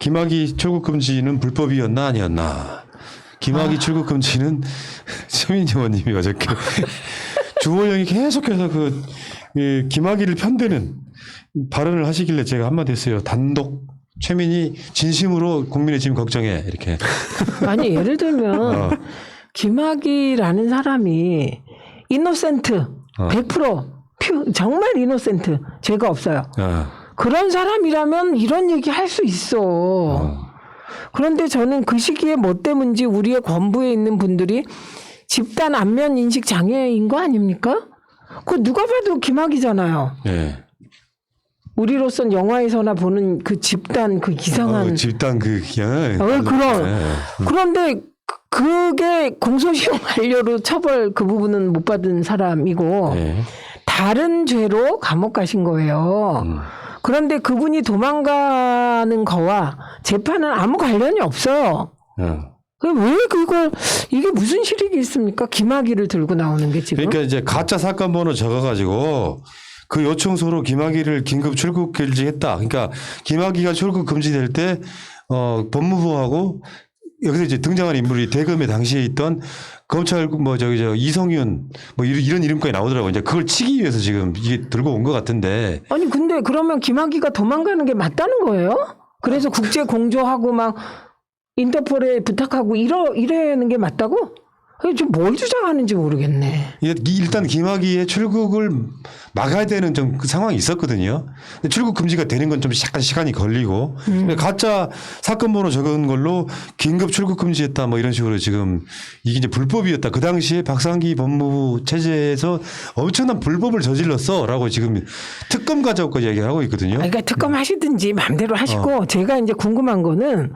김학의 출국 금지는 불법이었나 아니었나. 김학의 출국 금지는 최민희 의원님이 어저께 주호영이 계속해서 김학의를 편드는 발언을 하시길래 제가 한마디 했어요. 단독 최민희 진심으로 국민의 짐 걱정해 이렇게. 아니 예를 들면 김학의라는 사람이 이노센트 100% 정말 이노센트 죄가 없어요. 그런 사람이라면 이런 얘기 할 수 있어. 그런데 저는 그 시기에 뭐 때문인지 우리의 권부에 있는 분들이 집단 안면 인식 장애인 거 아닙니까? 그거 누가 봐도 김학의잖아요. 네. 우리로선 영화에서나 보는 그 집단 그 이상한 집단 그냥 그런 네. 그런데 그게 공소시효 만료로 처벌 그 부분은 못 받은 사람이고 네. 다른 죄로 감옥 가신 거예요. 그런데 그분이 도망가는 거와 재판은 아무 관련이 없어요. 왜 그걸 이게 무슨 실익이 있습니까? 김학의를 들고 나오는 게 지금. 그러니까 이제 가짜 사건 번호 적어가지고 그 요청서로 김학의를 긴급 출국 금지했다. 그러니까 김학의가 출국 금지될 때 법무부하고 여기서 이제 등장한 인물이 대검에 당시에 있던 검찰 이성윤 이런 이름까지 나오더라고요. 이제 그걸 치기 위해서 지금 이게 들고 온 것 같은데. 아니 근데 그러면 김학의가 도망가는 게 맞다는 거예요? 그래서 국제 공조하고 막 인터폴에 부탁하고 이래는 게 맞다고? 좀 뭘 주장하는지 모르겠네. 일단 김학의의 출국을 막아야 되는 좀 그 상황이 있었거든요. 근데 출국 금지가 되는 건 좀 약간 시간이 걸리고 가짜 사건 번호 적은 걸로 긴급 출국 금지했다 뭐 이런 식으로 지금 이게 이제 불법이었다. 그 당시에 박상기 법무부 체제에서 엄청난 불법을 저질렀어라고 지금 특검 가져오고 얘기하고 있거든요. 그러니까 특검 하시든지 마음대로 하시고 제가 이제 궁금한 거는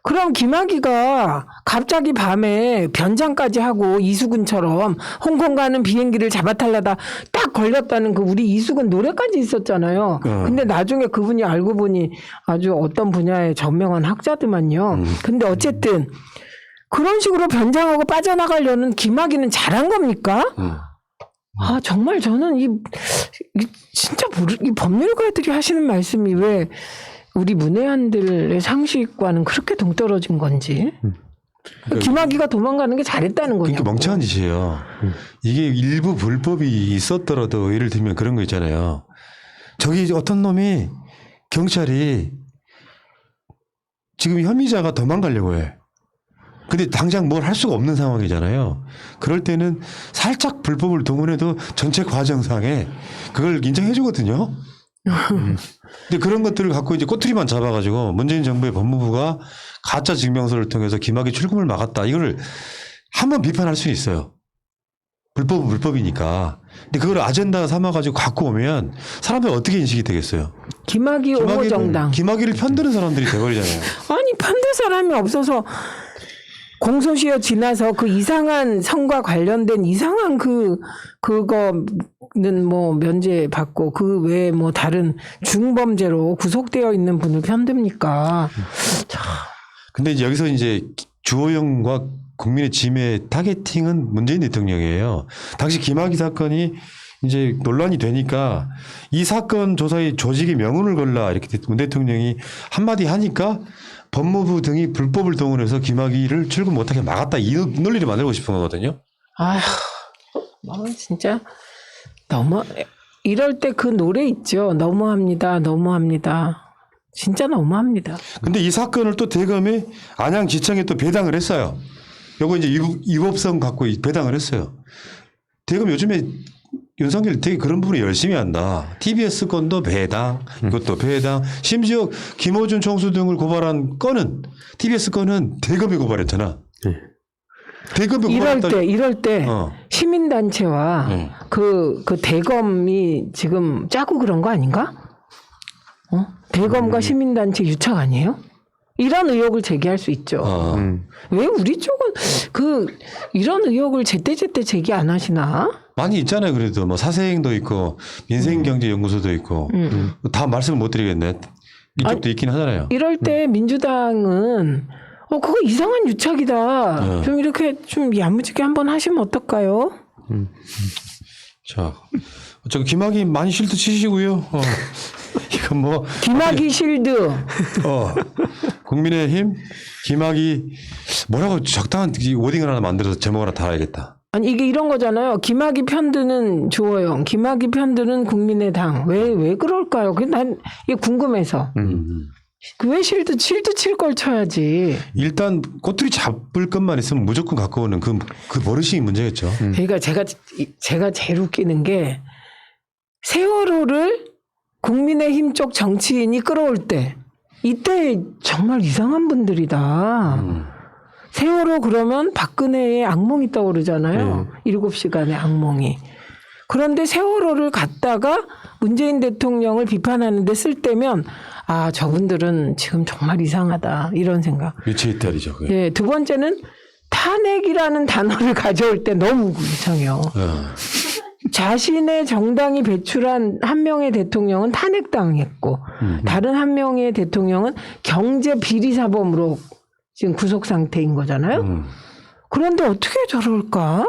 그럼 김학의가 갑자기 밤에 변장까지 하고 이수근처럼 홍콩 가는 비행기를 잡아타려다 딱 걸렸다는 그 우리 이수근 노래까지 있었잖아요. 근데 나중에 그분이 알고 보니 아주 어떤 분야의 전명한 학자더만요. 근데 어쨌든 그런 식으로 변장하고 빠져나가려는 김학의는 잘한 겁니까? 아 정말 저는 이 진짜 이 법률가들이 하시는 말씀이 왜 우리 문외한들의 상식과는 그렇게 동떨어진 건지. 김학의가 도망가는 게 잘했다는 거죠. 그러니까 멍청한 짓이에요. 이게 일부 불법이 있었더라도 예를 들면 그런 거 있잖아요. 저기 어떤 놈이 경찰이 지금 혐의자가 도망가려고 해. 근데 당장 뭘 할 수가 없는 상황이잖아요. 그럴 때는 살짝 불법을 동원해도 전체 과정상에 그걸 인정해 주거든요. 근데 그런 것들을 갖고 이제 꼬투리만 잡아가지고 문재인 정부의 법무부가 가짜 증명서를 통해서 김학의 출국을 막았다. 이거를 한번 비판할 수는 있어요. 불법은 불법이니까. 근데 그걸 아젠다 삼아가지고 갖고 오면 사람들 어떻게 인식이 되겠어요? 김학의 옹호 정당. 김학의를 편드는 사람들이 돼버리잖아요. 아니 편들 사람이 없어서 공소시효 지나서 그 이상한 성과 관련된 이상한 그거는 뭐 면제 받고 그 외에 뭐 다른 중범죄로 구속되어 있는 분을 편듭니까? 근데 이제 여기서 이제 주호영과 국민의 짐의 타겟팅은 문재인 대통령이에요. 당시 김학의 사건이 이제 논란이 되니까 이 사건 조사에 조직의 명운을 걸라 이렇게 문 대통령이 한마디 하니까 법무부 등이 불법을 동원해서 김학의를 출국 못하게 막았다. 이 논리를 만들고 싶은 거거든요. 아휴, 진짜 이럴 때 그 노래 있죠. 너무합니다. 너무합니다. 진짜 너무합니다. 근데 이 사건을 또 대검에 안양지청에 또 배당을 했어요. 요거 이제 위법성 갖고 배당을 했어요. 대검 요즘에 윤석열 되게 그런 부분을 열심히 한다. TBS 건도 배당, 이것도 배당. 심지어 김어준 총수 등을 고발한 건은 TBS 건은 대검이 고발했잖아. 대검이 이럴 때 시민단체와 그 대검이 지금 짜고 그런 거 아닌가? 대검과 시민단체 유착 아니에요? 이런 의혹을 제기할 수 있죠. 왜 우리 쪽은 이런 의혹을 제때제때 제기 안 하시나? 많이 있잖아요. 그래도 뭐 사세행도 있고 민생경제연구소도 있고 다 말씀을 못 드리겠네. 이쪽도 있긴 하잖아요. 이럴 때 민주당은 그거 이상한 유착이다. 좀 이렇게 좀 야무지게 한번 하시면 어떨까요? 자, 저 김학의 많이 실드 치시고요. 이건 뭐 김학의 실드. 국민의힘 김학의 뭐라고 적당한 이 워딩을 하나 만들어서 제목 하나 달아야겠다. 아니 이게 이런 거잖아요. 김학의 편드는 주호영, 김학의 편드는 국민의당. 왜 그럴까요? 난 이게 궁금해서. 왜 실드 칠 걸 쳐야지. 일단 꼬투리 잡을 것만 있으면 무조건 갖고 오는 그 버릇이 문제겠죠. 그러니까 제가 제일 웃기는 게 세월호를 국민의힘 쪽 정치인이 끌어올 때 이때 정말 이상한 분들이다. 세월호 그러면 박근혜의 악몽이 떠오르잖아요. 7시간의 악몽이. 그런데 세월호를 갖다가 문재인 대통령을 비판하는 데 쓸 때면 아 저분들은 지금 정말 이상하다 이런 생각. 유체이탈이죠. 그게. 네, 두 번째는 탄핵이라는 단어를 가져올 때 너무 이상해요. 자신의 정당이 배출한 한 명의 대통령은 탄핵당했고 다른 한 명의 대통령은 경제 비리 사범으로 지금 구속 상태인 거잖아요. 그런데 어떻게 저럴까?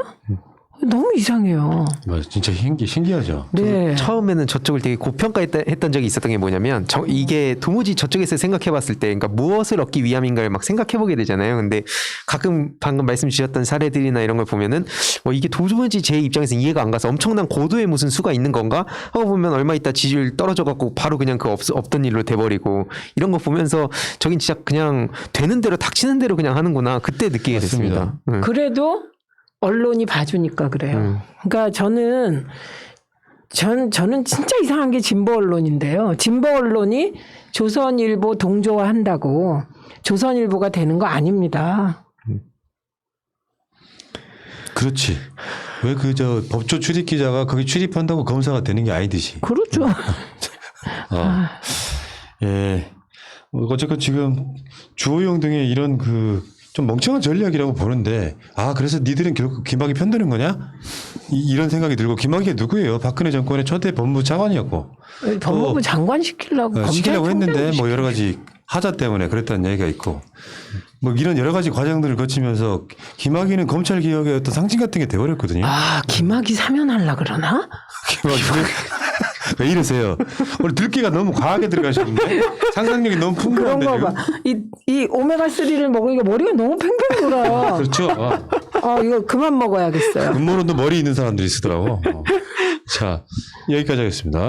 너무 이상해요. 맞아, 진짜 신기하죠. 네. 처음에는 저쪽을 되게 고평가했던 적이 있었던 게 뭐냐면 이게 도무지 저쪽에서 생각해봤을 때 그러니까 무엇을 얻기 위함인가를 막 생각해보게 되잖아요. 근데 가끔 방금 말씀 주셨던 사례들이나 이런 걸 보면은 이게 도무지 제 입장에서 이해가 안 가서 엄청난 고도의 무슨 수가 있는 건가 하고 보면 얼마 있다 지지율 떨어져갖고 바로 그냥 그 없던 일로 돼버리고 이런 거 보면서 저긴 진짜 그냥 되는 대로 닥치는 대로 그냥 하는구나 그때 느끼게 맞습니다. 됐습니다. 그래도 언론이 봐주니까 그래요. 그러니까 저는 진짜 이상한 게 진보 언론인데요. 진보 언론이 조선일보 동조화한다고 조선일보가 되는 거 아닙니다. 그렇지. 왜 법조 출입 기자가 거기 출입한다고 검사가 되는 게 아니듯이. 그렇죠. 예. 어쨌건 지금 주호영 등의 이런 좀 멍청한 전략이라고 보는데 그래서 니들은 결국 김학의 편드는 거냐? 이런 생각이 들고 김학의가 누구예요? 박근혜 정권의 초대 법무부 차관이었고 법무부 장관 시키려고 시키려고 했는데 뭐 여러 가지 하자 때문에 그랬다는 얘기가 있고 뭐 이런 여러 가지 과정들을 거치면서 김학의는 검찰 개혁의 어떤 상징 같은 게 돼버렸거든요. 김학의 사면하려 그러나? 왜 이러세요? 오늘 들기가 너무 과하게 들어가셨는데 상상력이 너무 그런 풍부한데 거 봐. 이 오메가3를 먹으니까 머리가 너무 팽팽 돌아. 그렇죠. 이거 그만 먹어야겠어요. 음모론도 머리 있는 사람들이 쓰더라고. 자, 여기까지 하겠습니다.